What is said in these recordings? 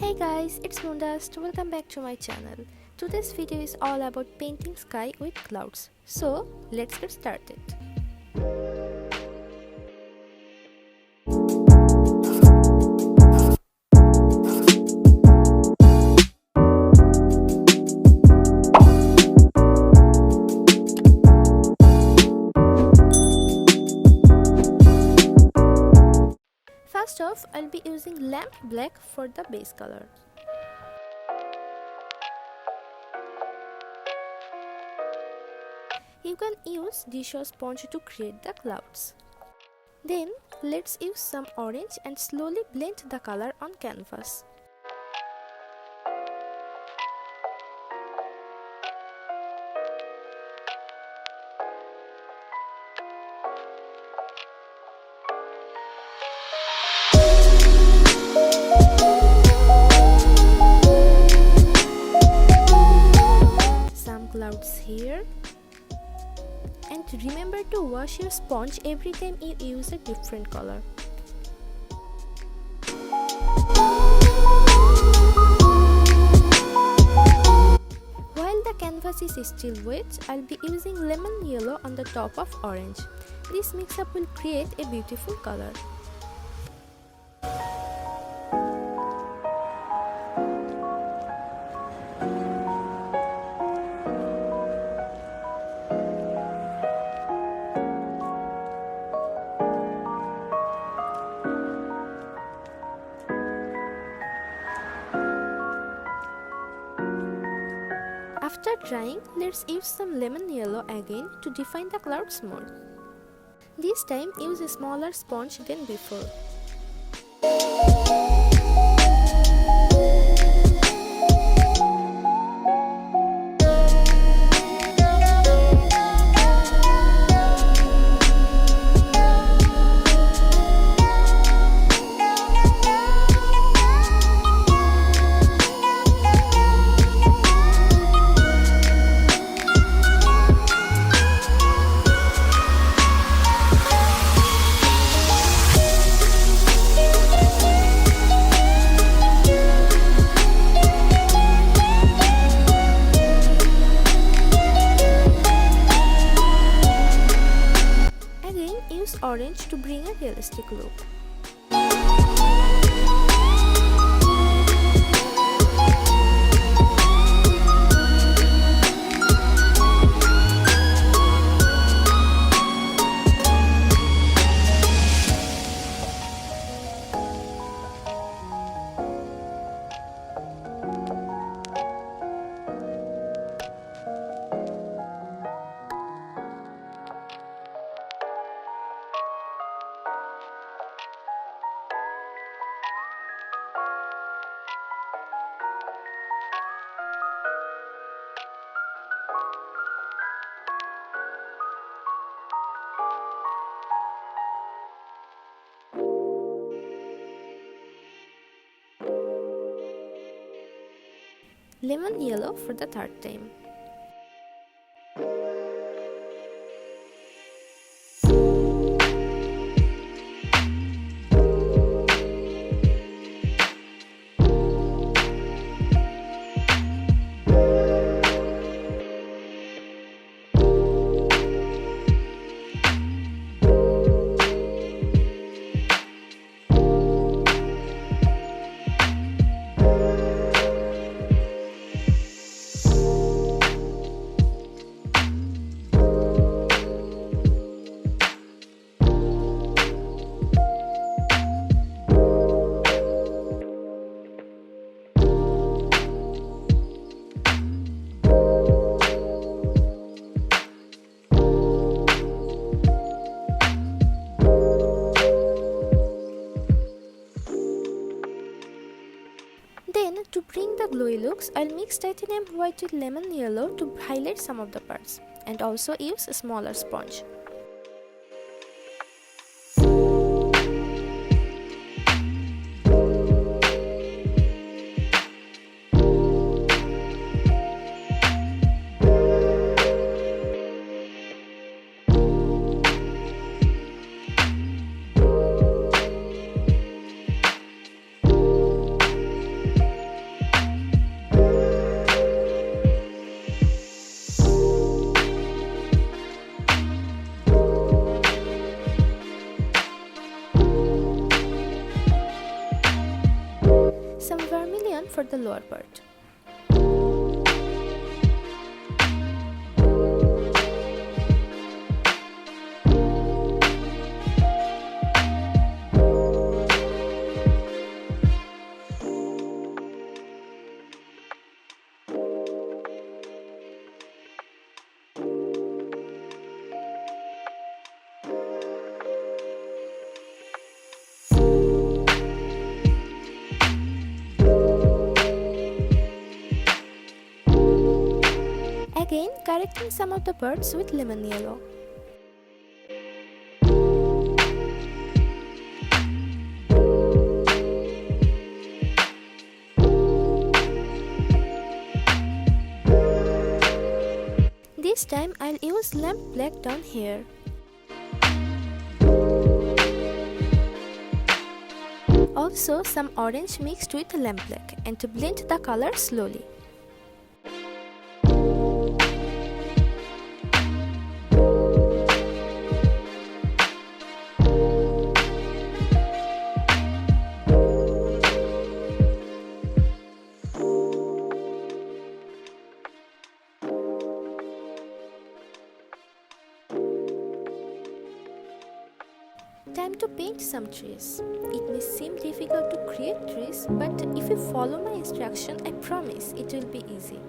Hey guys, it's MoonDust. Welcome back to my channel. Today's video is all about painting sky with clouds. So, let's get started. First off, I'll be using lamp black for the base color. You can use dish or sponge to create the clouds. Then, let's use some orange and slowly blend the color on canvas. Clouds here, and remember to wash your sponge every time you use a different color. While the canvas is still wet, I'll be using lemon yellow on the top of orange. This mix-up will create a beautiful color. After drying, let's use some lemon yellow again to define the clouds more. This time use a smaller sponge than before. Orange to bring a realistic look. Lemon yellow for the third time. Then, to bring the glowy looks, I'll mix titanium white with lemon yellow to highlight some of the parts, and also use a smaller sponge. some vermilion for the lower part. Again, correcting some of the parts with lemon yellow. This time I'll use lamp black down here. Also some orange mixed with lamp black, and to blend the color slowly. Time to paint some trees. It may seem difficult to create trees, but if you follow my instruction, I promise it will be easy.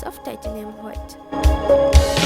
Of titanium white.